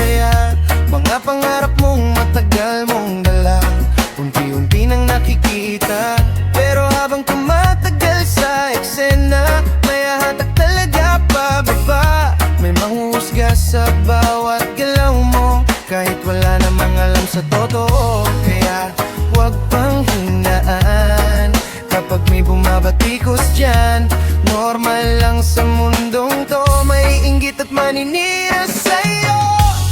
Kaya mga pangarap mong matagal mong dala, unti-unti nang nakikita. Pero habang tumatagal sa eksena, may hatak talaga pababa. May manghuhusga sa bawat galaw mo, kahit wala namang alam sa totoo. Kaya huwag pang hinaan kapag may bumabatikos dyan. Normal lang sa mundong to, may inggit at maninira sa'yo.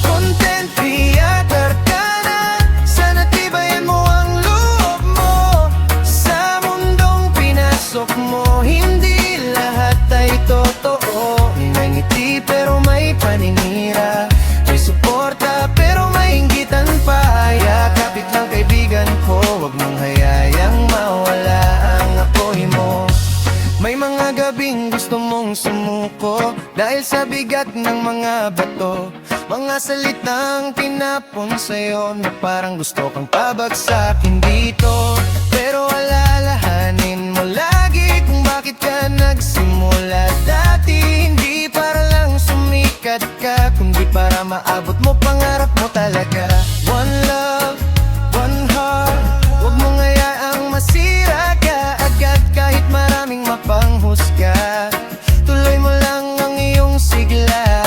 Content creator ka na, sana tibayan mo ang loob mo. Sa mundong pinasok mo, hindi lahat ay totoo. May ngiti pero may paninira, may suporta pero may inggitan pa. Kaya kapit lang kaibigan ko, huwag mong hayayang mawala ang apoy mo. May mga gabing gusto mong sumuko dahil sa bigat ng mga bato, mga salitang tinapon sa'yo na parang gusto kang pabagsakin dito. Pero alalahanin mo lagi kung bakit ka nagsimula dati. Hindi para lang sumikat ka, kundi para maabot mo pangarap mo talaga. One love, one heart, huwag mong hayaang masira ka agad kahit maraming mapanghusga. Tuloy mo lang ang iyong sigla,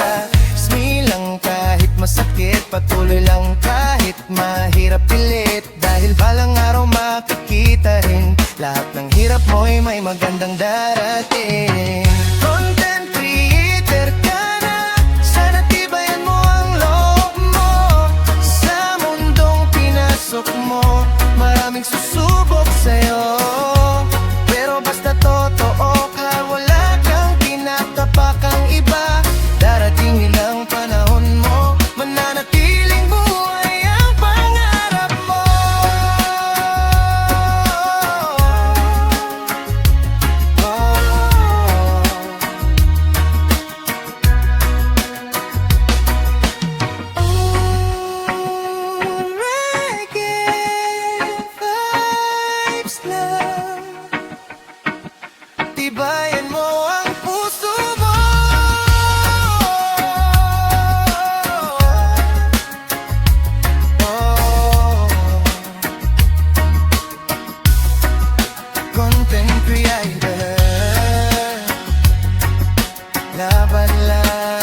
smile lang kahit masakit, patuloy lang kahit mahirap pilit. Dahil balang araw makikita rin, lahat ng hirap mo'y may magandang darating. Content creator ka na, sana tibayan mo ang loob mo. Sa mundong pinasok mo, maraming susubok sa'yo. Pero basta totoo ka, wala kang tinatapakang iba. Darating ilang panahon mo, mananatiling buhay ang pangarap mo. Reggae vibes lang, tibayan mo ang puso mo. Content creator, laban lang.